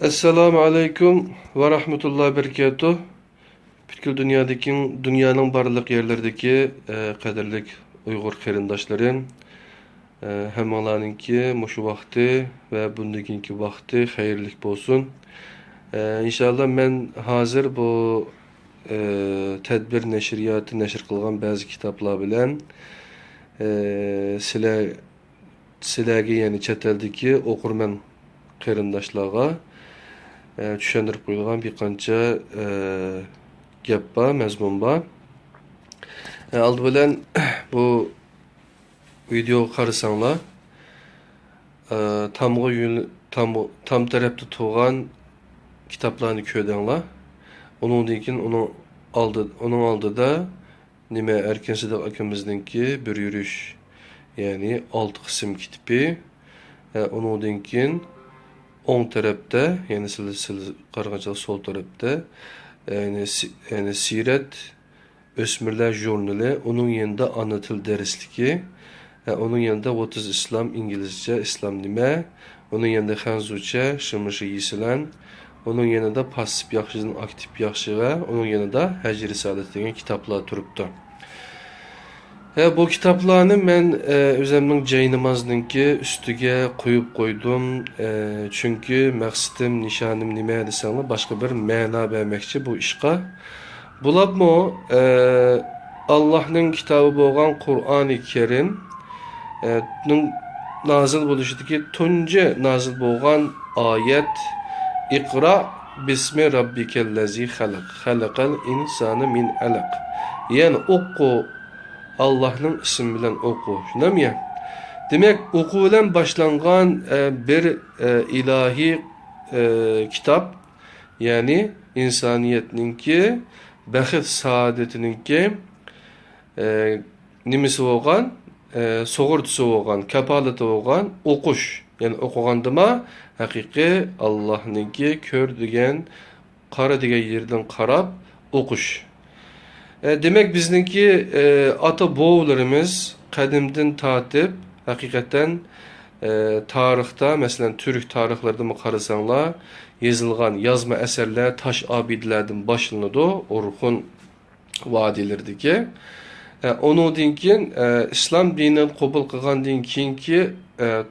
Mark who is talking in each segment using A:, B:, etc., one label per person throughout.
A: Esselamu Aleyküm ve Rahmetullahi Berekatuh. Bütün dünyanın barlıq yerlerdeki kaderlik Uygur kerindaşlarım. Hemmalarınki muşu vakti ve bundakinki vakti hayırlık olsun. İnşallah ben hazır bu tedbir neşriyatı neşr kılgan bazı kitaplar bilen sizlerge yani çeteldeki okurmen kerindaşlarga tushundirib qo'yilgan bir qancha gap bor, mazmun bor. Aldi bilan bu video qarasanglar, tam tarafda turgan kitaplarni ko'rdinglar. Undan keyin onun oldida nima Erkin Sidiq akamizningki bir yurish, ya'ni 6 qism kitobi. Undan keyin o'ng tarafda, yani siz qaragancha sol tarafda yani sirat o'smirlar jurnali, onun yanında ana til dersligi, onun yanında what is Islam İngilizce, İslam nima, onun yanında Xanzucha, Shimishi Yisilan, onun yanında pasif yaxshidan aktiv yaxshi va onun yanında Hajj Risalat degan kitaplar turibdi. Bu kitaplarni men o'zimning joy namozininki ustiga qo'yib qo'ydim. Chunki maqsadim, nishonim nima desanglar, boshqa bir ma'no bermoqchi bu ishga. Bularmi Allohning kitobi bo'lgan Qur'oni Karim nozil bo'lishidagi tunji nozil bo'lgan oyat Iqra bismi robbikallazi xalaq, xalaqal insani min alaq. Yani o'qu, Allah'ın ismi bilen oku. Şunam ya. Demek oku bilen başlangan bir ilahi kitap, yani insaniyetinki, bəxit saadetininki nimisi olgan, soğurtusu olgan, kapaleti olgan okuş. Yani okuğandama hakiki Allah'ınki kör digen, kara digen yerden karab okuş. Demek bizninki ata boğularımız kadimden tatip hakikaten tarihte, mesela Türk tarihlerinde mi qarasanlar yazılgan yazma eserler taş abidlerden başlanıdı Orhun vadilerdeki. Onun dinkin İslam dininden kabul kılgan dinkinki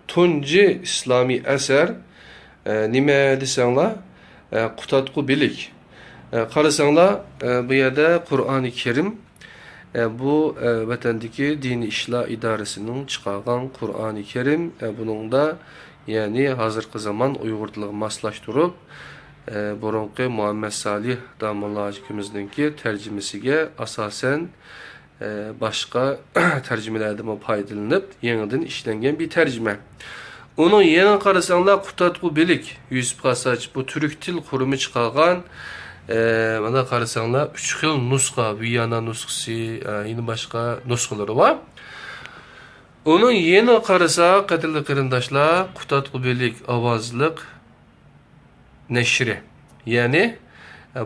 A: tunci İslami eser nime desenler Kutatku Bilik. Qarasanlar bu yerde Kur'an-ı Kerim bu vatandaki Dini İşler İdaresi'nin çıkargan Kur'an-ı Kerim bunun da yani hazırki zaman Uygurluğu maslaştırıp burunki Muhammed Salih Damallacıkimizdeki tercümesiga asasen başka tercümelerden faydalanıp yeniden işlengen bir tercüme. Onun yeni qarasanlar Kutatku Bilik Yusuf Qasaç bu Türk Dil Kurumu çıkargan bana qarasanlar 3 xil nusxa, Viyana nusxası, yine başka nusxaları var. Onun yeni qarasa, qadirli qarindaşlar, Kutatku Bilik avazlık neşri. Yani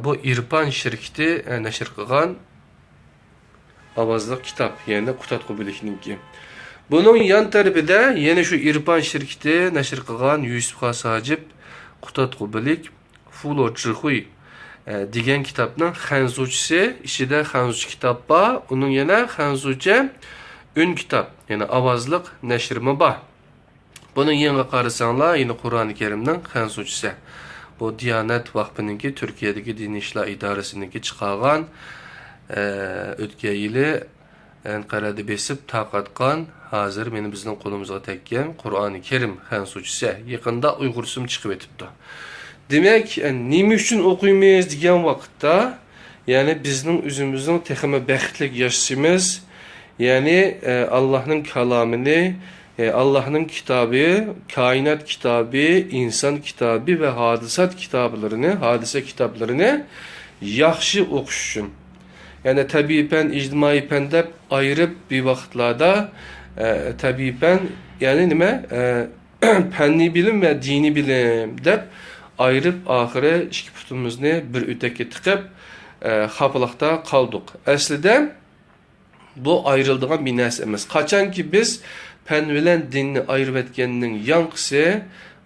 A: bu İrpan şirketi neşr qilgan avazlık kitap, yani Kutatku Bilikninki. Bunun yan tarafında yine şu İrpan şirketi neşr qilgan Yusuf Qasacip Kutatku Bilik Fulo Chixuy degan kitapның Xanzuchisi, içinde Xanzuch kitap var. Onun yana Xanzucha ün kitap, yani avazlık neşrimi var. Bunun yanına qarasanlar, yine Kur'an-ı Kerim'nin Xanzuchisi. Bu Diyanet Vakfı'nınki, Türkiye'deki Dini İşler İdaresi'ninki çıkargan ötken yılı Ankara'da besip taqatqan, hazır benim bizden kolumuzga tekken Kur'an-ı Kerim Xanzuchisi. Yakında Uygursum çıkıp etipti. Demek nima uchun o'qiymiz degan vaqtda, yani bizning o'zimizning texmi baxtli yashashimiz, yani Allah'ın kalamını, Allah'ın kitabı, kainat kitabı, insan kitabı ve hadisat kitaplarını yaxshi o'qish uchun. Yani tabiiy fen, ictimai fen deb ayırıp bir vaqtlarda tabiiy fen, yani nima fenni bilim ve dini bilim deb ayırıp ahire iki putumuzni bir öteki tıkıp xapılıqda kaldık. Aslida bu ayrıldığın bir narsa emas. Kaçan ki biz fen bilen dinni ayırıp etkeninin yankısı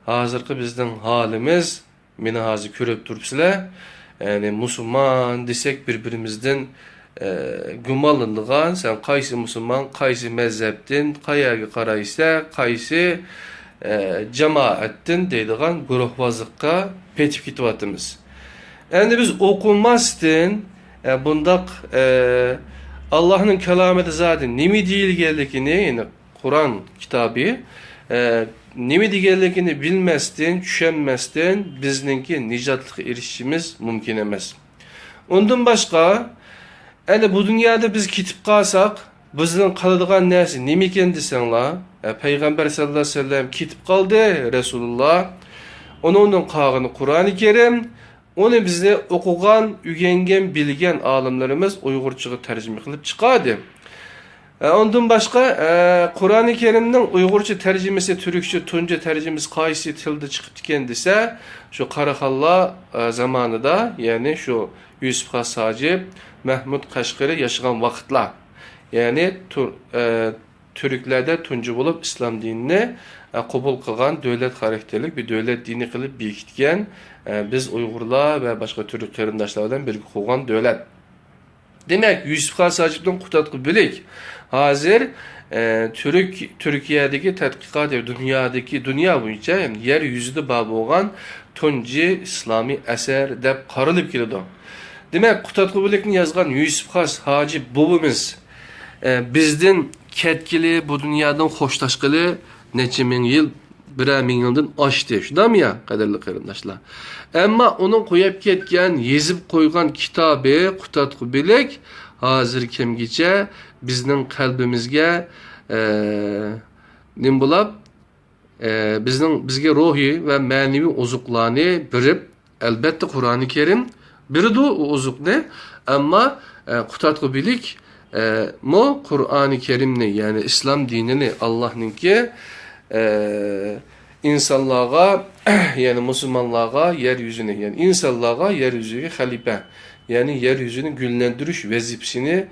A: hazırki bizden halimiz meni hazır körüp turupsizlar. Yani musulman desek birbirimizden gumanlandıgan, sen qaysi musulman, qaysi mezheptin, qayaga qaraysa, qaysi cemaattin deydigan guruhvazlıkka petip kitibatımız. Endi biz okunmasdan bundaq Allah'ın kelameti zaten nemi deyilgenligini, yani Kur'an kitabı nemi deyilgenligini bilmesden, düşenmesden bizninki nicatlık erişimiz mümkün emas. Ondan başka, endi bu dünyada biz kitip qalsak, bizden kalıdığan nesi nemi eken desenla, Peygamber sallallahu aleyhi ve sellem kitip kaldı, Resulullah, onun qağını Kur'an-ı Kerim, onu bizde okugan, ügengen, bilgen alimlerimiz Uygurçaga tercüme kılıp çıkardı. Ondan başka Kur'an-ı Kerim'nin Uygurca tercümesi, Türkçe, Tunca tercümesi qaysi tilde çıkıp diken dese, şu Karaxalla zamanında, yani şu Yusuf Xas Hacip, Mahmud Qashqari yaşagan vaqtlar, yani Türklerde tuncu bulup İslam dinini kabul kılgan devlet karakterlik bir devlet dini kılıp birikitken biz Uygurlar ve başka Türk kırındaşlardan bir kugan devlet. Demek Yusuf Xas Hacip'ten kutatqı bilik. Hazır Türkiye'deki tədqiqat dünya boyunca yani yeryüzüde babı olan tuncu İslami eser dep qarılıp keledi. Demek kutatqı bilikni yazgan Yusuf Xas Hacip babamız bizden ketkili bu dünyadan hoşlaşqılı neçe min yıl, birer min yıldan aştı. Şuda mı ya, kaderli kardeşler? Ama onun koyup ketken, yazıp koygan kitabı, kutatqı bilek, hazır kemgiçe bizden kalbimizge nim bulap, bizge ruhi ve manevi ozuqlarını birip, elbette Kur'an-ı Kerim biridir o ozuq ne? Ama kutatqı bilek, mu Kur'an-ı Kerim'ni, yani İslam dinini, Allah'ınki insanlığa, yani Müslümanlığa yeryüzüne, yani insanlığa yeryüzüne halife, yani yeryüzünü güllendiriş vazifesini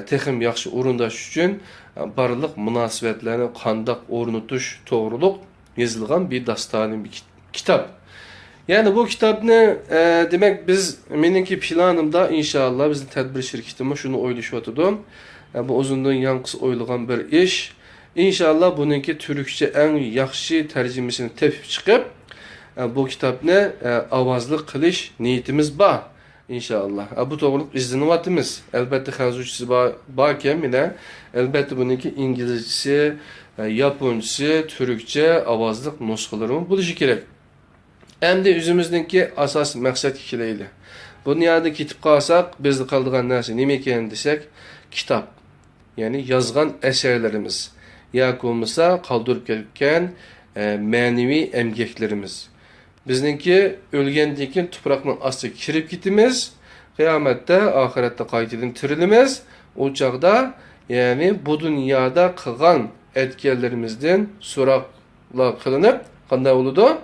A: texim yaxşı orundaş üçün barlıq münasibetlerini qandaq ornutuş doğruluk yazılgan bir dastani bir kitap. Yani bu kitapni demek biz meniki planımda inşallah bizim tedbir şirketime şunu oylaşıvatıdım. Bu uzunluğun yankısı oylagan bir iş. İnşallah bununki Türkçe en yaxşı tercümesini tepip çıkıp bu kitapni avazlı kılış niyetimiz var. İnşallah. Bu doğruluk izlenivatımız. Elbette hazırcısı barken yine elbette bununki İngilizcesi, Japoncası, Türkçe avazlık nuskalarımı buluşu gerek. Hem de üzümüzdeki asas məqsəd ikileyli. Bu dünyada kitip qalsak, bizde kaldığan nərsə nemi eken desek, kitap. Yani yazgan eserlerimiz. Yak olmasa kaldırıp gelirken manevi emgeklerimiz. Bizninki ölgendikin toprakның astı kirip gitimiz, kıyamette, ahirette qaytidin tirilimiz, o çağda yani bu dünyada kılgan etkilerimizden sorakla kılınıp, qanday oludu?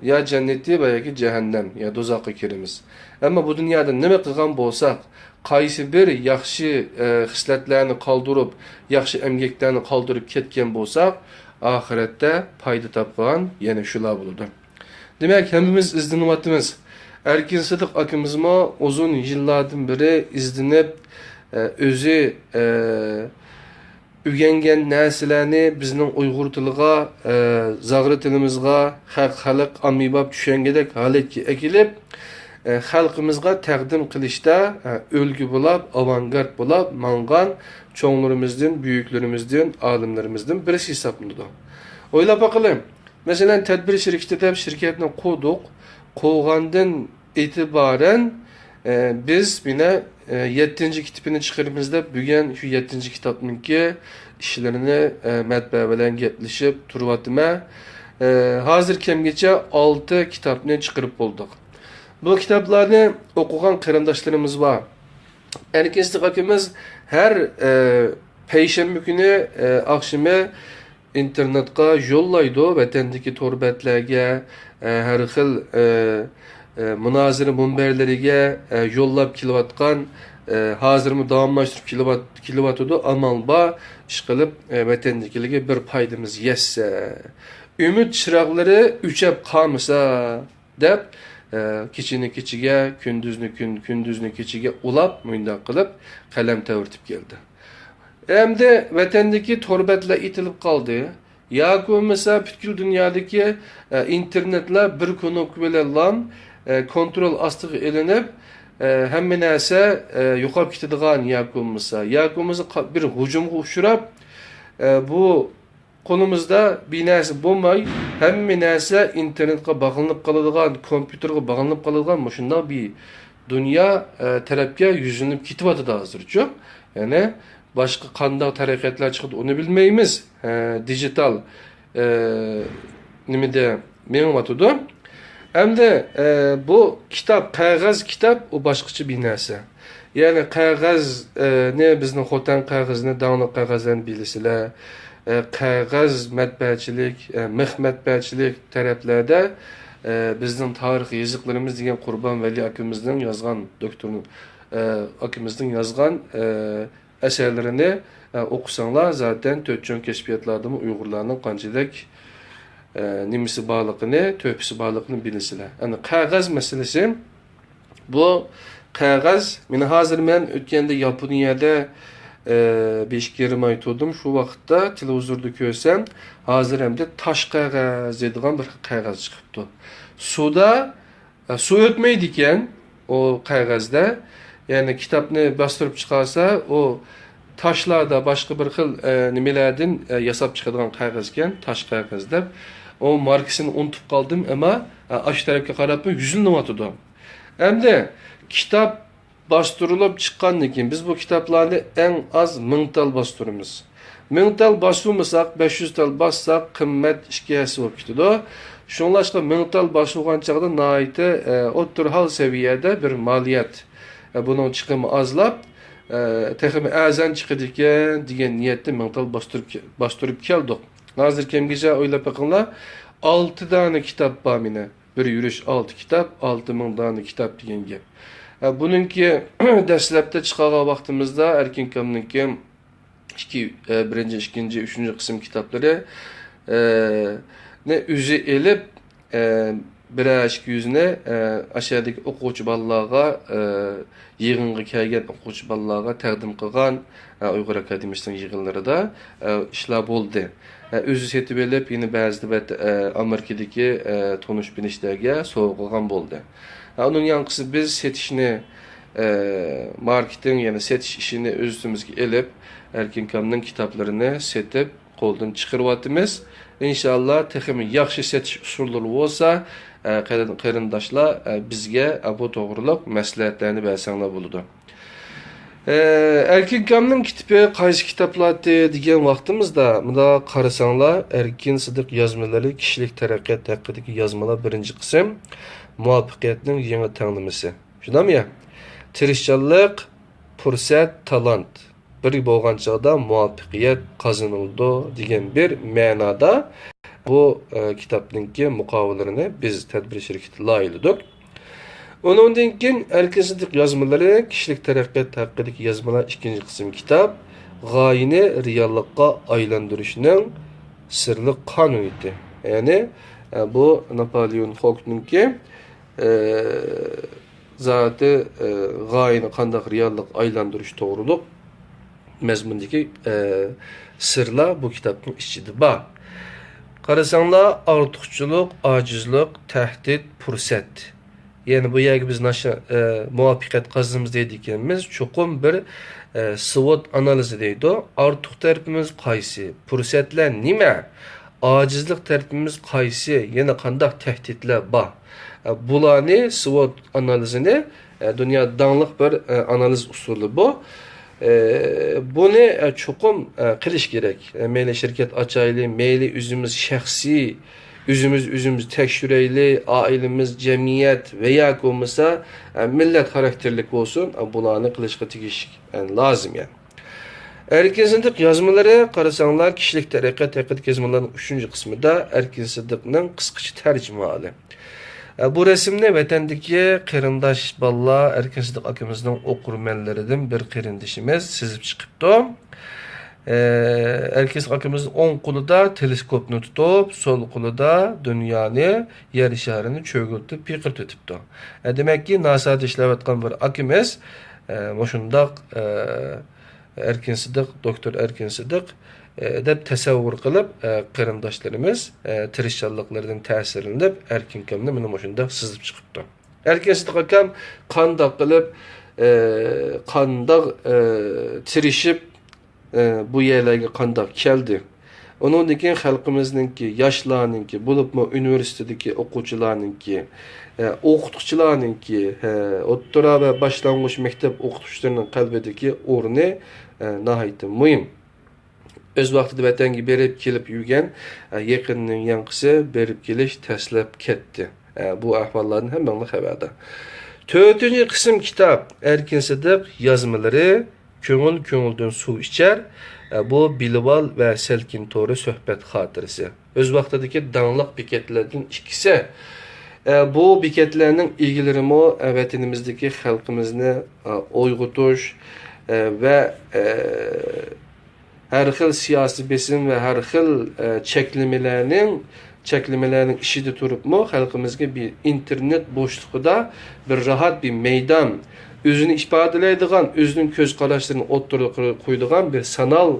A: Ya cenneti belki cehennem ya dozaqqa kirimiz. Ama bu dünyada nima qilgan bo'lsak, qaysi bir yaxshi xislatlarni qoldirib, yaxshi emgeklarni qoldirib ketgan bo'lsak, oxiratda foyda topgan yana shular bo'ladi. Demak, hammamiz izdinyapmiz. Erkin Sıdık akımızma uzun yıllardan beri izlenip özü ügengen nəslərini bizning Uyğur tiliga, Zagri tilimizga, xalq amibab düşengedek haletki ekilib, xalqimizga təqdim qilishda ölgü bulab, avangard bulab, mangan çoğunlarımızdan, büyüklerimizden, alimlerimizden birisi hesaplandı. Oylap bakalım. Mesela tedbir şirketi de şirketini kurduk. Kovgandan itibaren biz yine 7. kitabını çıkarımızda bugün şu 7. kitabınki işlerini matbaa bilan geplişip turvatıma hazır kemgece 6 kitabını çıkarıp bulduk. Bu kitaplarını okugan kırındaşlarımız var. Erkeslik hakimiz her Peyşembe günü akşamı internetka yollaydı vatandaki torbetlerge her xil münaziri munberleriga yollab kelyapkan hazırmı davamlaştırıp kelyaptı amal ba iş qilib vatandakilarga bir paydamız yetse ümit çıraqları üçep qalmasa deb kechini kechiga, kunduzni kun, kunduzni kechiga ulab, mundaq qilib qalam tavritib keldi. Endi vatandagi torbatlar itilib qoldi. Yoki bo'lmasa butkul dunyodagi internetlar bir knopka bilan kontrol ostiga ilinib, hamma narsa yo'qolib ketadigan yoki bo'lmasa bir hujumga uchrab, bu qo'limizda bir narsa bo'lmay, hamma narsa internetga bog'lanib qoladigan, kompyuterga bog'lanib qoladigan shunday bir dunyo tarafga yuzlanib ketyapti hozircha. Ya'ni başka qanday taraqqiyotlar chiqadi uni bilmaymiz. Dijital nimada mengyapti. Hamda bu kitap, qog'oz kitap o boshqacha bir narsa. Ya'ni qog'oz ne bizning xotin qog'ozni, davlat qog'ozlarni bilasizlar. Qog'oz matbaachilik, mix matbaachilik taraflarda bizning tarix yazıqlarımız degan Qurban Vali akimizning yozgan doktorning akimizning yozgan eserlerini okusanglar zaten tötçön keşfiyatlardan Uygurlarning qanchalik nimisi bağlılığını, töpüsü bağlılığını bilirsizler. Yani qog'oz meselesi bu qog'oz meni hozir men o'tganda Yaponiyada 5 yerim aytdim. Şu vaqtda televizorda ko'rsam, hozir hamda tosh qog'oz deydigan bir qog'oz chiqibdi. Suda su o'tmaydi ekan o qog'ozda. Yani kitapni bastırıp chiqarsa, o taşlarda başka bir xil nimelerden yasab chiqadigan qog'oz ekan, tosh qog'oz deb. O markasini unutib qoldim, ama ash tarafga qarab yuzlanyapti. Endi kitap bastırılıp çıqqandan keyin biz bu kitaplarni en az 1000 tal bastırımız. 1000 tal bastırmasak, 500 tal bassak qimmat ishga hasi bo'lib ketadi. Shunlashqa 1000 tal bastırgan chaqda nihoyatda o'rta seviyada bir maliyat. Bunun chiqimi azlab, texmi azan chiqadi ekan degan niyatda 1000 tal bastırıp keldik. Hozir kimgacha o'ylab baqinglar, 6 dona kitap bor meni. Bir yurish 6 kitap, 6000 dona kitap degan gap. Bununki dastlabda chiqargan vaqtimizda Erkin Kamninki birinchi, ikkinchi, uchinchi qism kitoblari ne o'zi elib birer yüzüne aşağıdaki o'quvchi bolalarga yig'inga kelgan o'quvchi bolalarga taqdim qilgan Uyg'ur akademiyasining yig'inlarida ishlar bo'ldi. O'zi setib elib, yine ba'zida Amerikadagi tonish bilishlarga sovg'a qilgan bo'ldi. Onun yanqısı biz setishni marketing yani setish ishini o'z üstümizga elib, Erkin Kamning kitoblarini setib qo'ldan chiqaryapmiz. İnşallah texmi yaxshi setish usullari bo'lsa, qarindoshlar bizga bu to'g'riliq maslahatlarni bersanglar bo'ladi. Erkin Kamning kitobi qaysi kitoblar degan vaqtimizda bunda qarasanglar, Erkin Sidiq yozmalari kishilik taraqqiyot haqidagi yozmalar birinchi qism, muvaffaqiyatning yangi tanlimasi. Shundami ya? Tirishchanlik, fursat, talant bir bo'lgan chog'da muvaffaqiyat qozonildi degan bir ma'noda bu kitobningki muqovilarini biz tadbir shirkati loyihladik. Onundan keyin Erkin Sidiq yozmalari kishilik taraqqiyot haqidagi yozmalar ikkinchi qism kitob, g'oyani reallikqa aylantirishning sirli qonuniyati. Ya'ni bu Napoleon Hill'ningki zati g'oyani qanday reallik aylantirish to'g'riliq mazmundagi sirlar bu kitobning ichida bor. Qarasanglar, ortiqchilik, ojizlik, tahdid, fursat. Yani bu yerga biz muvaffaqiyat qozonamiz deydiganmiz, cho'qim bir SWOT analizi deydi. Ortiq tarafimiz qaysi? Fursatlar nima? Ojizlik tarafimiz qaysi? Yana qanday tahdidlar bor? Bularni SWOT analizini dunyo dangliq bir analiz usuli bu. Bunu çokum qilish kerak. Meyli şirket açaylı, meyli özümüz şəxsi, özümüz tekşüreyli, ailemiz, cemiyet veya olmasa millet karakterlik olsun. Bularni qilishga tegish lazım yani. Erkin Sidiq yazmaları qarasanlar kishilik taraqqiyot haqidagi yazmalarning 3-chi qismida Erkin Sidiqning qisqacha tarjimali. Bu resimni vatandagi qarindosh bolalar Erkin Sidiq akimizning o'qurmanlaridan bir qarindishimiz sizib chiqibdi. Erkin akımızın 10 kuluda teleskopunu tutup, sol kuluda dünyanı, yer şehrinin çögültüp, pikırt ötüptü. Demek ki NASA'da işlevetken bir akımız, moşundak Erkin Sıdık, Doktor Erkin Sıdık dep tasavvur kılıp kırındaşlarımız tirişçallıklarının təsirinde Erkin Kam'da bunu moşundak sızıp çıkıptı. Erkin Sıdık akam kandak kılıp, kandak tirişip bu yerlerge kandak keldi. Onun için halkımızdaki, yaşlarınki, bulup mu üniversitedeki okuçularınki, okutukçularınki, ottura ve başlangıç mektep okutuşlarının kalbedeki ornu nahayeti mühim. Öz vaxtida vatanga berip kelip yurgan yaqinning yanqisi berip kelish taslab ketdi. Bu ahvollardan hammanglar xabarda. 4-cü qism kitap Erkin Sıdık yazmaları Köngül su içer. Bu Bilval ve Selkin Toru söhbət xatirəsi. Öz vaxtidagi danlıq beketlerden ikisi. Bu beketlerinin ilgilerimi vatanimizdeki xalqimizni oyg'utuş ve her xil siyasi besin ve her xil çeklemelerinin işide turup mu halkımızga bir internet boşluğunda bir rahat bir meydan, özünü ifadeleydiğen, özünün göz qarashlarını o'ttirib qo'ydigan bir sanal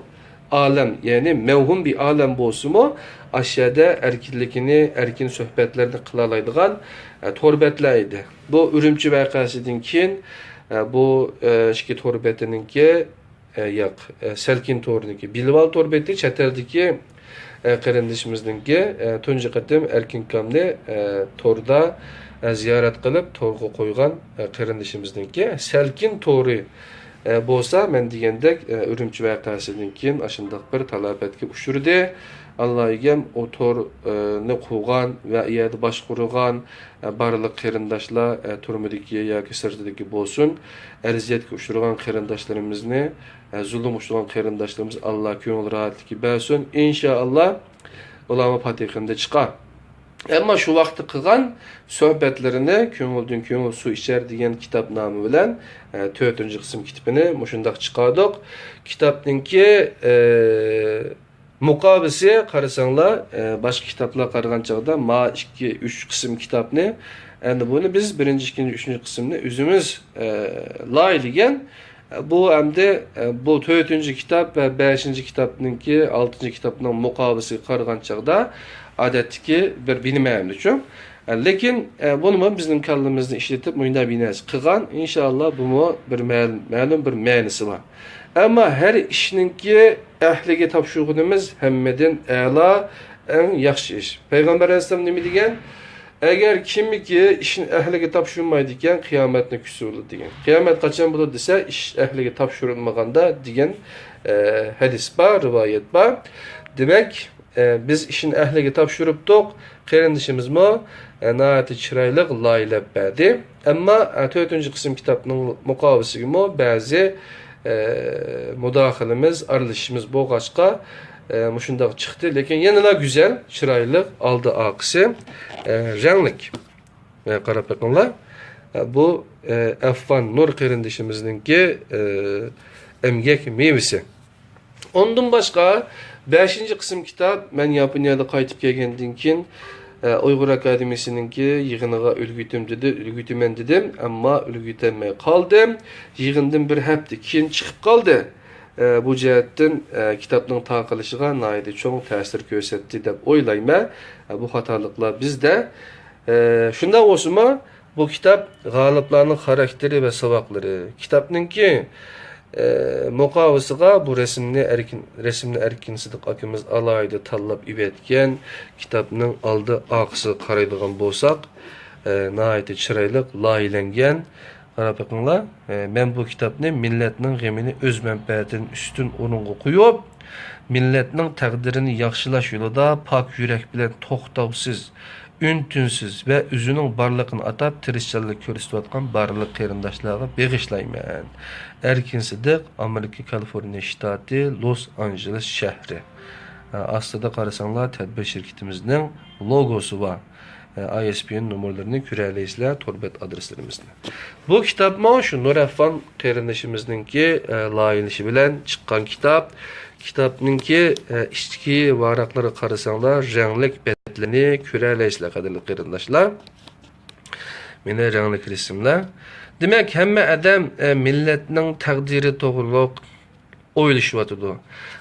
A: alem, yani mevhum bir alem bolsun mu aşağıda erkinlikini, erkin söhbetlerini kılalaydigan torbetlaydı. Bu Ürümçi vakasından keyin bu iki torbetininki yok, Selkin toruniki, Bilval torbeti çeterdeki qarindishimizningki tunji qatim Erkin Kamni torda ziyorat qilib torga qo'ygan qarindishimizningki Selkin tori bo'lsa, men degandek Ürümçi vaqasidan keyin ashundaq bir talafotga uchirdi. Allohgam o torni quvgan va iyada boshqurgan barliq qarindoshlar turmidagi yoki sirtidagi bo'lsin, arziyatga uchirgan qarindoshlarimizni, zulm uchirgan qarindoshlarimiz Alloh ko'ngil rohatligi bersin. Inshaalloh ulama fatihinde chiqar. Ama şu vaqtda qilgan sohbetlerini Köngüldün Köngül su içer degan kitap nomi bilan 4-cü qism kitibini mushundaq chiqardik. Kitapninki muqobisi qarasanglar başqa kitaplar qaragan chaqda ma 2-3 qism kitapni, endi buni biz 1-ci, 2-ci, 3-cü qismni özümüz layligan. Bu endi bu 4-cü kitap ve 5-ci kitapninki 6-cı kitapning muqobisi qaragan chaqda adetki bir bilməyimdir üçün. Lekin bunu bizim kallamızda işletip mühünda binəsi qıqan, inşallah bu bir məlum bir mənisi var. Ama her işninki əhliga tapşırığımız həmmədin əla, ən yaxşı iş. Peygamber Aleyhisselam ne degen? Eğer kimi ki işin əhliga tapşırılmaydı iken kıyametine küsürlü degen. Kıyamet kaçan budur dese iş əhliga tapşırılmaganda degen hadis var, rivayet var. Demek biz işin əhliga tapşırıptık. Qarindishimiz mi nəhayət çiraylıq layilab berdi. Amma 4-cü qism kitabının muqabisiga mi bəzi mudaxilimiz, aralashishimiz bo'lg'achqa mushundaq chiqdi. Lekin yanada güzel, çiraylıq, aldı aqisi, ranglik. Qarab bakinglar. Bu Affan Nur qarindishimizningki emgak mevisi. Ondan başqa 5-ci qism kitap men Yaponiyada qaytib kelgandan keyin Uyghur Akademiyasininki yig'iniga ulg'uytiman dedim, ammo ulg'uytolmay qoldim. Yig'indan bir hafta keyin chiqib qoldi. Bu jihatdan kitapning taqilishiga nihoyatda cho'ng ta'sir ko'rsatdi deb o'ylayman. Bu xatoliklar bizda. Shunday bo'lsa-mu, bu kitap g'oliblarning xarakteri va saboqlari. Kitapninki muqovisiga bu resimni Erkin Sıdık akamiz alayda tanlab ivetken kitapning oldi oqisi qaraydigan bo'lsak, nihoyatda chiroyli loyihalangan. Qarab bakinglar, men bu kitapni millatning g'amini o'z manfaatidan ustun o'ringa qo'yib, millatning taqdirini yaxshilash yo'lida pok yurak bilan to'xtovsiz, üntünsiz ve özünün barlığını atab tirishçilik ko'rsatayotgan barliq qarindoshlarga bag'ishlayman. Erkin Sıdık, Amerika Kaliforniya shtati, Los Angeles shahri. Aslida qarasanglar, tadbir shirkatimizning logosi var. ISBN numaralarını köreleysizler, torbet adreslerimizni. Bu kitap mı şu Nur Affan qarindoshimizningki layilishi bilan chiqqan kitap. Kitapninki ichki varaqlari qarasanglar, ranglik betlarini köreleysizler qadrli qarindoshlar. Mene ranglik resimlar. Demek hamma adam millatning taqdiri to'g'riliq o'ylashyapti.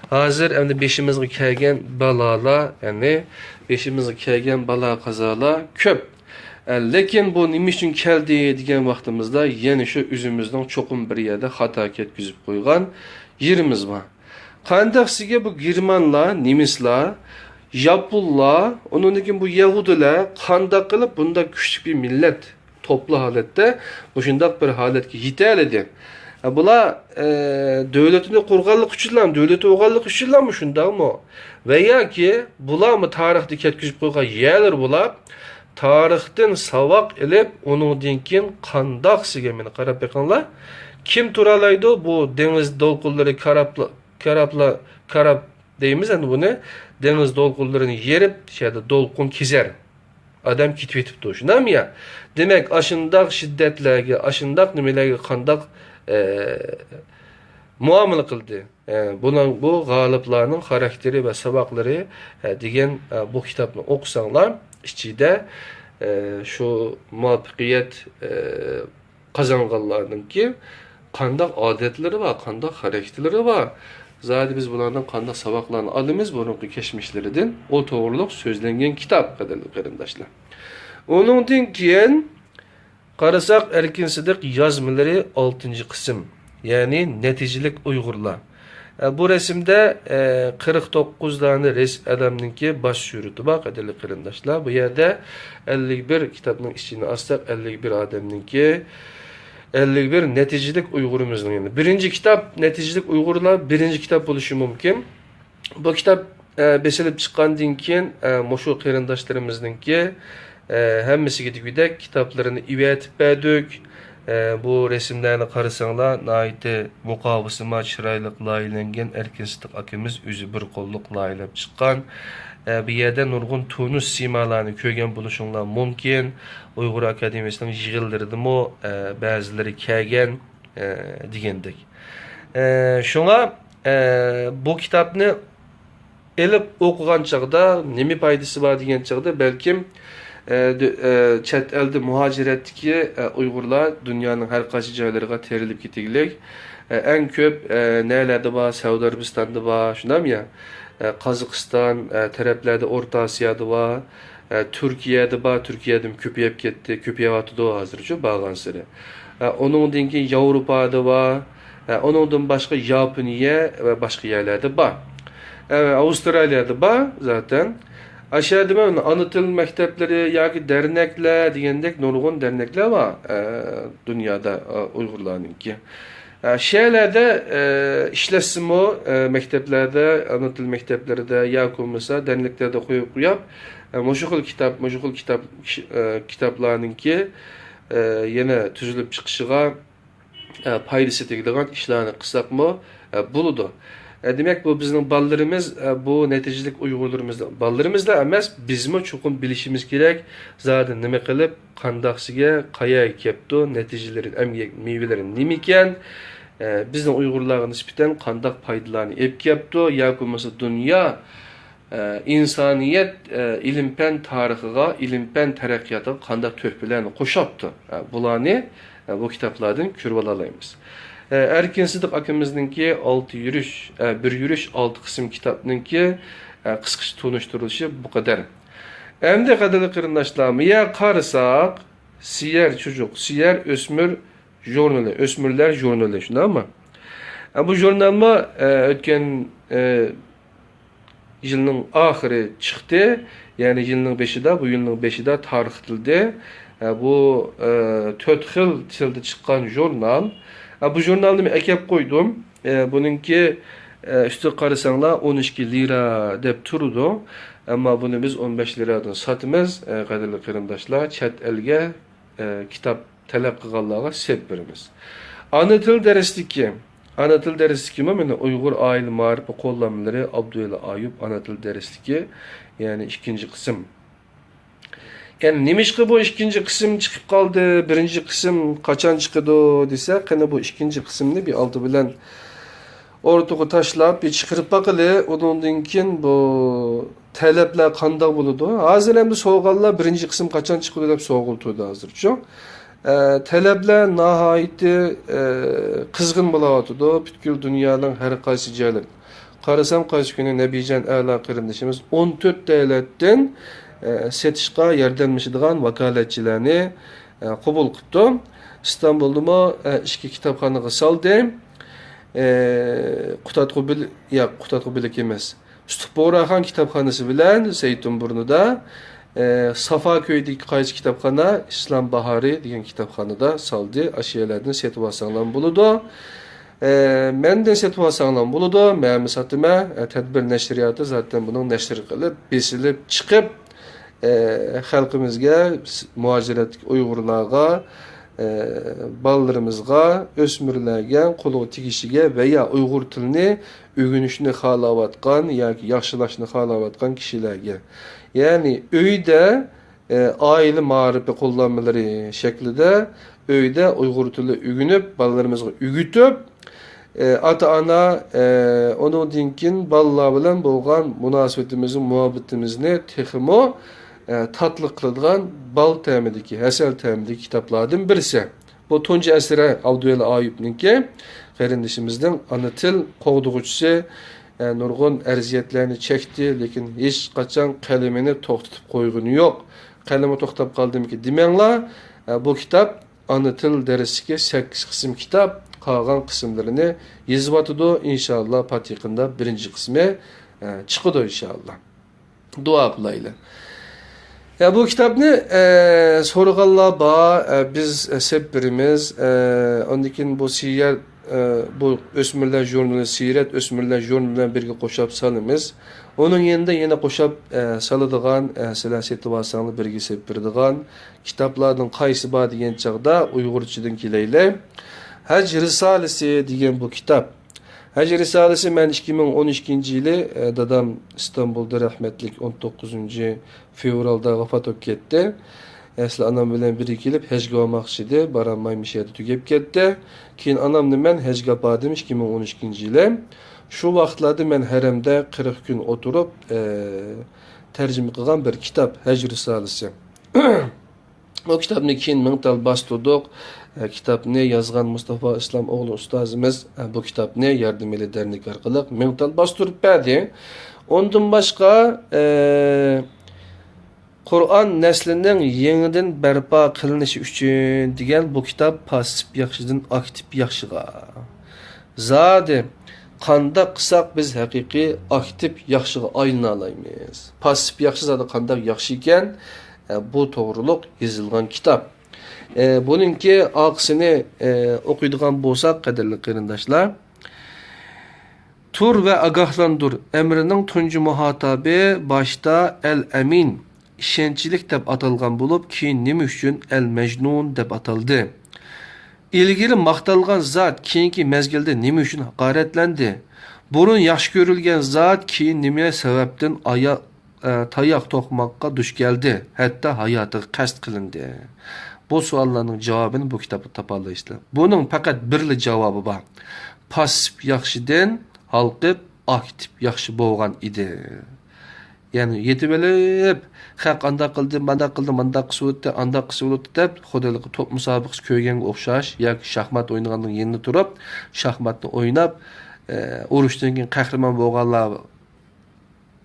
A: Hozir endi beshimizga kelgan balolar, ya'ni beshimizga kelgan balo qazolar ko'p. Lekin bu nima uchun keldi degan vaqtimizda yana shu o'zimizning cho'qim bir yerda xato ketkizib qo'ygan yerimiz bor. Qandaqsiga bu germanlar, nemislar, yaponlar, undan keyin bu yahudilar qandaq qilib bunda kuchli bir millat toplu holatda bu shundoq bir holatga yetadi. Bular devletini qo'rg'onlik uchunlarmi, devleti o'g'onlik uchunlarmi shundaqmi? Va yoki bularmi tarixda ketkizib qo'ygan yerlar bular tarixdan savoq ilib, uningdan keyin qandoqsiga meni qarab beqinglar. Kim turalaydi bu dengiz to'lqinlari karab deymiz endi buni dengiz to'lqinlarini yerib, şeyda to'lqin kezar. Adam ketib yetibdi shundami ya? Demak, ashundaq shiddatlarga, ashundaq nimalarga qandoq muomala qildi. Bu g'oliblarning xarakteri va saboqlari degan bu kitobni o'qisanglar, ichida shu muvaffaqiyat qozonganlarningki qandoq odatlari va qandoq xarakterlari va zodi biz bulardan qandoq saboqlarni olamiz burungi kechmishlaridan o to'g'riliq so'zlangan kitob qadrli qarindoshlar. Uningdan keyin qarasak Erkin Sidiq yozmalari 6-qism, ya'ni natijilik Uyg'urlar. Bu resimde 49 tane adamninki baş yürütü bak qadrli qarindoshlar. Bu yerda 51 kitobning ichini olsak 51 odamninki 51 neticelik Uygurumuzun yani. Birinci kitap neticelik Uygurlar birinci kitap bo'lishi mumkin. Bu kitap besilib chiqqandan keyin mushu qarindoshlarimizningki hammasiga degidek kitoblarini ivetib berdik. Bu resimlarni qarasanglar, naiti muqobisima chiroyli loyihalangan Erkin Sidiq akamiz o'zi bir qo'lliq loyilab chiqqan. Bu yerda nurg'un Tunus simalarni ko'rgan bo'lishinglar mumkin. Uyg'ur akademiyasining yig'inlaridami ba'zilari kelgan degandek. Shunga bu kitobni elib o'qigan chaqda nima foydasi bor degan chaqda balkim chet elda muhojiratdagi Uyg'urlar dunyoning har qaysi joylariga terilib ketganlik. Eng ko'p nelarda bor? Saudiya Arabistonida bor, shundami ya? Qozog'iston taraflarda O'rta Osiyoda bor, Turkiyada bor, Turkiyadan ko'payib ketdi, ko'payapti hozircha bo'lgansiri. Uningdan keyin Yevropada bor, uningdan boshqa Yaponiya va boshqa yerlarda bor. Avstraliyada bor zaten. Aşağıda ben ana til mektepleri yoki dernekler degandek nurg'un dernekler var dünyada Uyg'urlarningki. Şeylerde işlesinmi mekteplerde, ana til mekteplerinde yoki bo'lmasa derneklerde qo'yib mushul kitaplarningki yana tuzilib chiqishiga foydasi tegadigan ishlarni qilsakmi bo'ladi. Demek bu bizim ballarımız, bu neticelik Uygurlarımız, ballarımızda emas, bizmi çoğun bilişimiz gerek. Zaten nime qilib, qandaqsiga, qaya kepti, neticelerin, emgek, meyvelerin nimiken, bizden Uygurlarga nisbeten qandaq faydalarını ep kepti, ya bo'lmasa dünya, insaniyet, ilim-fen tarihiga, ilim-fen taraqqiyatiga qandaq töhfelerini qo'shabdi. Bularni bu kitaplardan ko'rib olaymiz. Erkin Sidiq akamizningki 1 yürüyüş 6 qism kitobninki qisqacha tunishtirilishi bu kadar. Endi qadrli qarindoshlarım, ya qarasak, Siyer çocuk, Siyer ösmür jurnali, ösmürler jurnali, shundaymi? Bu jurnalma o'tgan yilning oxiri chiqdi, ya'ni yilning 5'ida, bu yilning 5'ida tarixtildi. Bu 4 xil tilda chiqqan jurnal. Bu jurnalni men akab qo'ydim. Buningki üstü qarasanglar 12 lira deb turdi. Ammo buni biz 15 liradan sotamiz. Qadrli qarindoshlar, chet elga kitob talab qilganlarga sep beramiz. Ana til darsligi mana Uyg'ur oila ma'rifi qo'llanmalari Abdulla Ayub ana til darsligi, ya'ni 2-qism. Yani nimişki bu ikinci kısım çıkıp kaldı, birinci kısım kaçan çıkıdı desek, yani bu ikinci kısımını bir altı bilen ortaga taşlap bir çıkırıp bakılı, ondan keyin bu talepler kanda buludu. Hazır hem de soğuğallar birinci kısım kaçan çıkıdı dep soğulturdu hazır çok. Talepler nahayeti kızgın bulawatıdı, bütkül dünyanın her qaysı yerleri. Qarasam qaysı günü Nebijan A'la qarindişimiz 14 devletten setishqa yordamlashadigan vakolatchilarni qabul qilibdi. İstanbulda ikki kitobxonaga soldi. Qutatqubilik emas. Stuporaxon kitobxonasi bilan Zaytunburnuda Safaköydagi qaysi kitobxona İslam Bahari degan kitobxonada soldi. Ashiyalarni setib olsanglar bo'ladi. Menden setib olsanglar bo'ladi. Men satıma tadbir nashriyoti zaten bunun nashr qilib, besilib chiqib xalqimizga, muajiratlik Uyg'urlarga, balalarımızga, ösmürlerge, kolu tigişige veya Uygur tilini öğünüşünü xalavatqan yoki yaxshilashni xalavatqan kishilarga. Yani öyde aile ma'rifi qo'llanmalari shaklida öyde Uygur tili öğünüp balalarımızga ügütüp ata-ana ondan keyin balalar bilan bo'lgan munosabatimizni, muhabbetimizni texmo tatlı qiladigan bal ta'midagi, hasal ta'midagi kitoblardan birisi. Bu tunji asri Abdullah Ayubninki qarindishimizning ana til qo'g'dug'uchisi nurg'un arziyatlarni chekdi, lekin hech qachon qalamini to'xtatib qo'ygani yo'q. Qalami to'xtab qoldimki demanglar, bu kitob ana til darsiga 8 qism kitob, qolgan qismlarini yozib atadi. Inshaalloh patiqinda birinchi qismi chiqadi inshaalloh. Duo qilaylik. Ya bu kitapni so'rag'anlar bor, biz hep birimiz ondan bu siyer bu o'smirlar jurnali Sirat o'smirlar jurnali bilan birga qo'shib salamiz. Onun yanında yana qo'shib saladigan sizlar setib olsanglar birga sep beradigan kitoblarning qaysi bor degan chaqda Uyg'urchadan kelayli. Haj risolasi degan bu kitap. Haj risolasi men 2012-yili dadam İstanbul'da rahmetlik 19 fevralda vafot etib ketdi. Asli anam bilan birga kelib hajga olmoqchi edi, borolmaymish edi, tugab ketdi. Keyin anamni men hajga bordim 2013-yili. Shu vaqtlarda men haramda 40 kun o'tirib tarjima qilgan bir kitob Haj risolasi. O kitobni keyin mingtal bostirdik. Kitobni yozgan Mustafa Islom o'g'li ustozimiz bu kitobni yordamli dernek orqali mingtal bostirib berdi. Ondan boshqa Qur'on neslining yangidan barpo qilinishi uchun degan bu kitob passiv yaxshidan aktiv yaxshiga. Zodi qanday qilsak biz haqiqiy aktiv yaxshiga aylana olamiz. Passiv yaxshi zodi qanday yaxshi ekan, bu to'g'riliq yozilgan kitob. Buningki oqisini o'qiydigan bo'lsak, qadrli qarindoshlar, tur ve agahlandur emrinin tuncu muhatabi başta el-emin işençilik deb atalgan bulup keyin nima uchun el-mecnun deb ataldı. İlgili maqtalgan zat keyinki mezgilde nima uchun haqoratlendi. Burun yaxshi ko'rilgan zat keyin nima sababdan tayoq to'qmoqqa duch keldi, hatto hayotiga qasd qilindi. Bu savollarning javobini bu kitobda topalaysiz. Buning faqat birli javobi bor. Passiv yaxshidan halqib aktiv yaxshi bo'lgan edi. Yani yetib olib, haq anda qildi, manda qildi, manda qildi, anda qildi deb xudolik top musobaqasi ko'yganga o'xshash yoki shaxmat o'ynaganning yerida turib, shaxmatni o'ynab, urushdan keyin qahramon bo'lganlar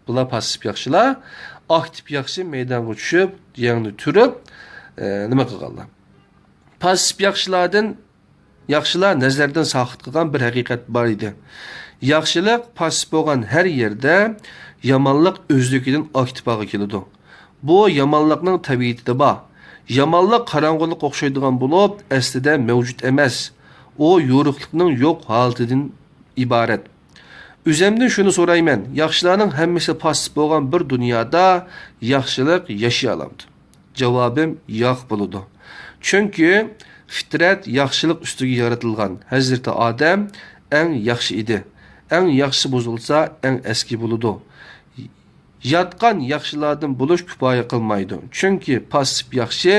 A: bular passiv yaxshilar, aktiv yaxshi maydonga tushib, yangni turib, nima qilganlar? Passiv yaxshilar nazardan soqit qilgan bir haqiqat bor edi. Yaxshilik passiv bo'lgan har yerda yomonlik o'zligidan aktivga keladi. Bu yomonlikning tabiatida bor. Yomonlik qorong'ulik o'xshaydigan bo'lib, aslida mavjud emas. O yo'riqlikning yo'q holatidan iborat. O'zimdan shuni so'rayman. Yaxshilarning hammasi passiv bo'lgan bir dunyoda yaxshilik yashay olamdi. Javobim yo'q bo'ladi. Chunki fitrat yaxshilik ustiga yaratilgan. Hazrati Odam eng yaxshi edi. Eng yaxshi buzilsa, eng eski bo'ladi. yatqan yaxshilardan bo'lish kifoya qilmaydi. Chunki passiv yaxshi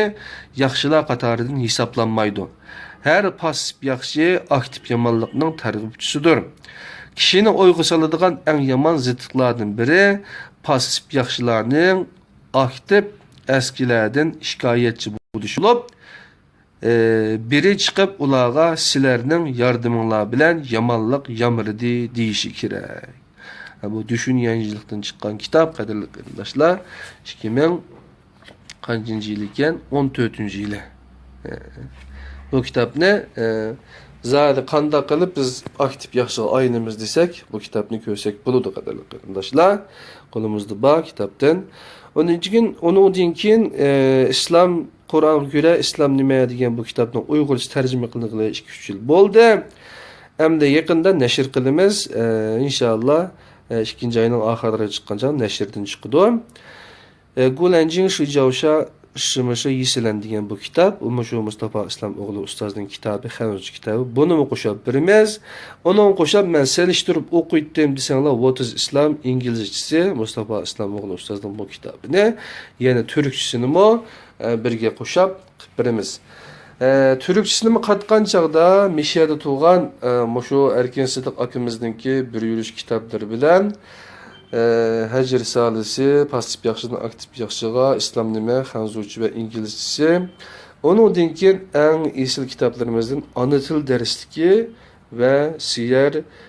A: yaxshilar qatoridan hisoblanmaydi. Her passiv yaxshi aktiv yomonlikning targ'ibchisidir. Kishini o'yga soladigan eng yomon zidliklardan biri passiv yaxshilarning aktiv eskilerden shikoyatchi bo'lishi bo'lib, biri chiqib ularga sizlarning yordaminglar bilan yomonlik yomridi deyishi kerak. Bu düşünyəncilikdən çıxan kitab, qadirli qarindaşlar, 2000 kancıncı yıl ekan? 14-cü yıl. Bu kitabni zadi qanda qilib biz aktiv yaxshi aynımız desək, bu kitabni ko'rsak bo'ladi, qadirli qarindaşlar. Qo'limizda bor kitobdan. Onun keyin İslam Qur'onga ko'ra İslam nima degan bu kitobni Uyg'urcha tarjima qilingan 2-3 yil bo'ldi. Hamda yaqinda nashr qilamiz, inshaalloh. 2. ayının ahirine çıkınca neşirden çıkıdı. Gulencin Şıcavşa Şımışı Yisilen diyen bu kitap. Şu Mustafa İslam oğlu ustazının kitabı, Xenuzcu kitabı. Bunu mu koşap birimiz? Onu koşap ben seliştirip okuyduğum desenler What is Islam İngilizcesi Mustafa İslam oğlu ustazının bu kitabını. Yani Türkçesini mi birge koşap birimiz. Türkçesini mi katkan çağda Mişya'da tuğan şu Erkin Sıdık akımızdaki bir yürüyüş kitapları bilen Həcr Risalesi, Pasif Yaxşıdan Aktif Yaxşığa, İslam Nime, Xanzurcu ve İngilizcesi. Onun dinkin en iyisi kitaplarımızdan ana til dersliki ve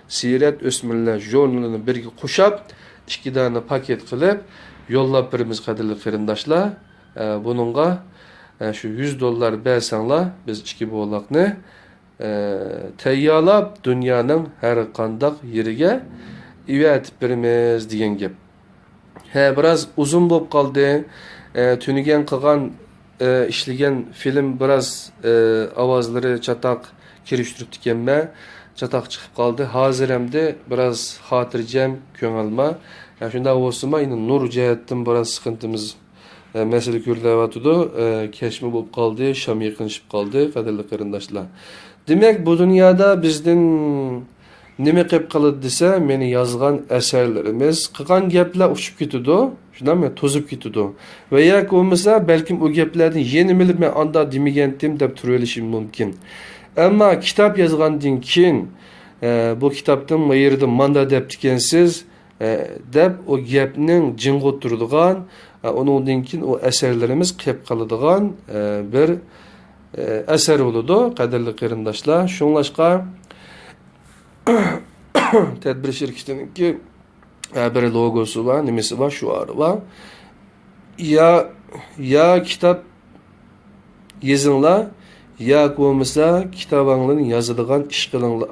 A: Siret Ösmürler jurnalını birge koşap, 2 tane paket kılıp, yollap birimiz kadirli qarindaşlar. Bununla şu $100 bersanlar biz 2 bolakni teyyalab dünyanın her qandaq yeriga ivetip birimiz degan gap. Biraz uzun bo'lib qoldi. Tunigan qilgan ishlagan film biraz ovozlari chataq kirishtirib ekanman. Chataq chiqib qoldi. Hozir hamda biraz xotirjam ko'ngilma. Shunda bo'lsa-ma, nur jihatdan biraz sıkıntımız mesele ko'rilyapti. Keşmi bo'lib qoldi, sham yaqinlashib qoldi, qadrli qarindoshlar. Demak, bu dunyoda bizdan nima qilib qoladi desa, meni yozgan asarlarimiz, qilgan gaplar uchib ketadi, shunami, to'zib ketadi. Va yoki bo'lmasa, balkim u gaplarni yeni bilib men anda demagandim deb turaverishim mumkin. Ammo kitob yozgandan keyin bu kitobdan bu yerda manda deb ekansiz deb o gapning jingo turadigan, onundan keyin o asarlarimiz qilib qoladigan bir asar bo'ladi, qadrli qarindoshlar. Shunlashqa tedbir şirketininki bir logosu var, nimesi var, şuarı var. Ya kitap yazınla, ya olmasa kitabınların yazıldığın iş kılınla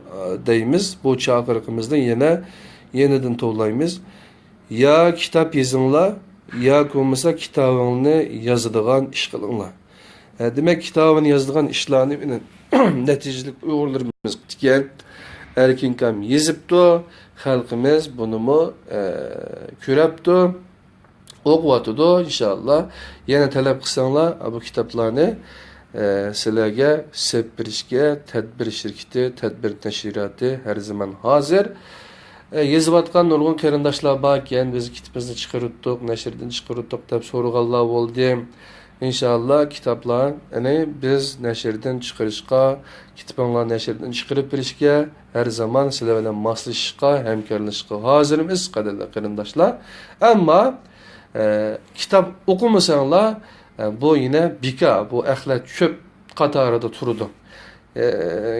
A: deyimiz. Bu çağırıkımızda yeniden toplayımız. Ya kitap yazınla, ya olmasa kitabını yazıldığın iş kılınla. Demek kitabını yazıldığın işlerini neticelik Uygurlarımız diken erkin kam yezipti, halkımız bunu mu körepti, okuyatıdı inşallah. Yine talep kısanlar bu kitaplarını sizlerge sepirişke, tedbir şirketi, tedbir neşiratı her zaman hazır. Yazıvatkan nurgun qarindaşlar barken biz kitabımızı çıkarttık, neşirden çıkarttık deb soruğanlar oldu. İnşallah kitaplar biz neşirden çıkarışqa, kitaplar neşirden çıkarıp birişke her zaman sizler bilen maslashishqa, hamkorlashishqa hozirmiz, qadrli qarindoshlar. Ammo kitap okumasanlar bu yine bika, bu axlat ko'p qatorida turadi.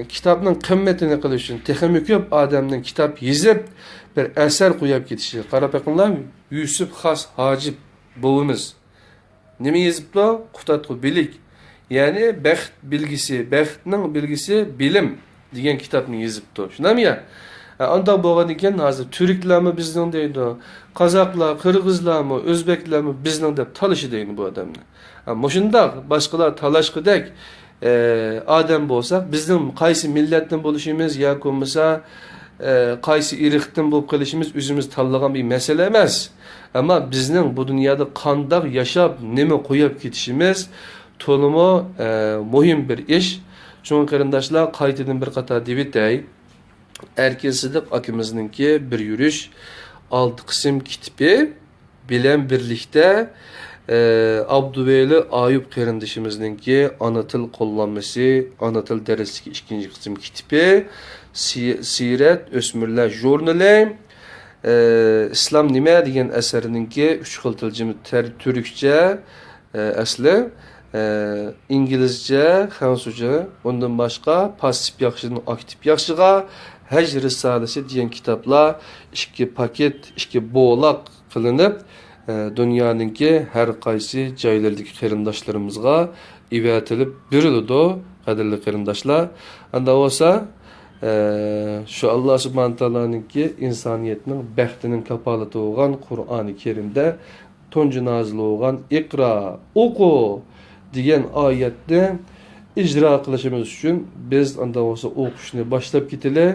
A: Kitapning qimmatini qilish uchun texmi ko'p odamning kitap yozib bir asar qo'yib ketishi. Qarab baqinglar, Yusuf Xas Hojib buvimiz nima yozibdi? Qutatqu bilik. Ya'ni baxt bilgisi, baxtning bilgisi bilim degan kitobni yozibdi. Shunami ya? Unda bo'lgan ekan, hozir turklarmi bizning deydi, qozoqlar, qirg'izlarmi, o'zbeklarmi bizning deb talishi deydi bu odamni. Ammo shundoq boshqalar talashqidek odam bo'lsak, bizning qaysi millatdan bo'lishimiz yoki bo'lmasa qaysi irqdan bo'lib qolishimiz o'zimiz tanlagan bir masala emas. Ammo bizning bu dunyoda qandoq yashab, nima qo'yib ketishimiz to'limi muhim bir ish. Shunga qarindoshlar, qaytadan bir qator deb o'tay. Erkin Sıdık akımızınki bir yürüyüş 6 kısım kitibi bilen birlikte Abdüveyli Ayub kardeşimizdeki ana til kullanması, ana til dersligi ikinci kısım kitibi, Siret Ösmürler Jurnali, İslam nima degan asarininki 3 xil tiljimi Türkçe asli, İngilizce, Fransızca, ondan başka pasif yaxşıdan aktif yaxşıga, Hac Risalesi degan kitaplar iki paket, iki boğlak kılınıp dünyanınki her qaysi joylardagi qarindoshlarımızga ivetilib berildi, qadrli qarindoshlar. Anda olsa şu Allah subhanahu taola'nınki insoniyatning baxtining kapolati bo'lgan Qur'oni Karimda tunji nazil bo'lgan Iqra, o'qu degan oyatni ijro qilishimiz uchun biz anda olsa o'qishni boshlab ketili.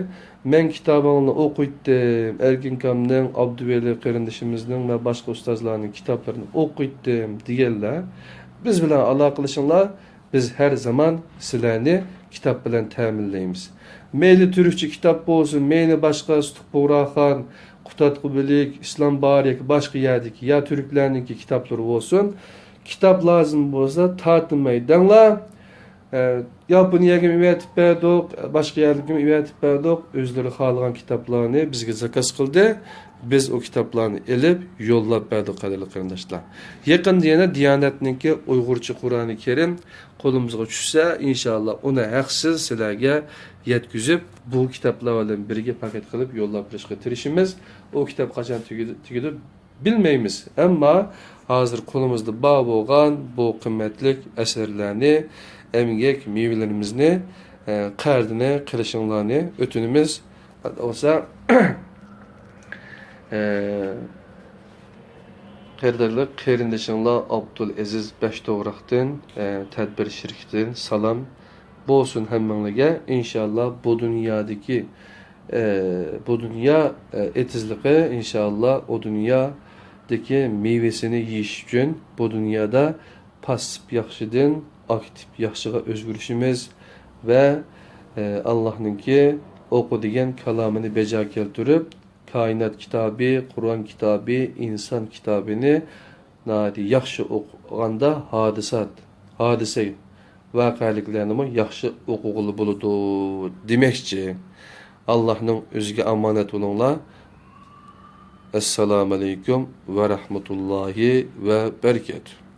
A: Men kitobimni o'qiydim, Erkinkamning, Abduveli qarindishimizning va boshqa ustozlarning kitoblarini o'qiydim deganlar. Biz bilan aloqa qilishinglar, biz her zaman sizlarni kitob bilan ta'minlaymiz. Meyli Türkçe kitap olsun, meyli başka Buğraxan, Qutat Qubilik, İslam Barik, başka yerdeki ya Türklerdeki kitapları olsun. Kitap lazım olsa tartınmaydanlar. Yaponiyaga ivetip berdik, başka yerlarga ivetip berdik. Özleri xalqan kitaplarını bizga zakaz qildi. Biz o kitaplarını elib yollab berdik qadrli qarindoshlar. Yaqinda yana Diyanatningki Uyg'urcha Qur'oni Karim qo'limizga tushsa, inshaalloh uni haqsiz sizlarga yetkazib, bu kitaplar bilan birga paket qilib yollab berishga tirishimiz. O kitap qachon tugidi bilmaymiz. Ammo hozir qo'limizda bor bo'lgan bu qimmatli asarlarni, emgek meyvelerimizni qardini qilishinglarni o'tinimiz. Olsa qadrli qarindishinglar Abdul Aziz Bashto'g'roqdan tadbir shirkatidan salom bo'lsin hammanglarga. Inshaalloh bu dunyodagi bu dünya etizligi inshaalloh o dünyadaki meyvesini yeyish uchun bu dünyada pasif yaxshidan aktif yaxshiga o'zgarishimiz va Allohninki o'qu degan kalomini bejo keltirib, Kainat kitabı, Kur'an kitabı, insan kitabını yaxshi o'qiganda hadise vaqaliklarni yaxshi o'qig'ili bo'ladi demoqchi. Allohning o'ziga omonat bo'linglar. Assalomu alaykum va rahmatullohi va barakatuh.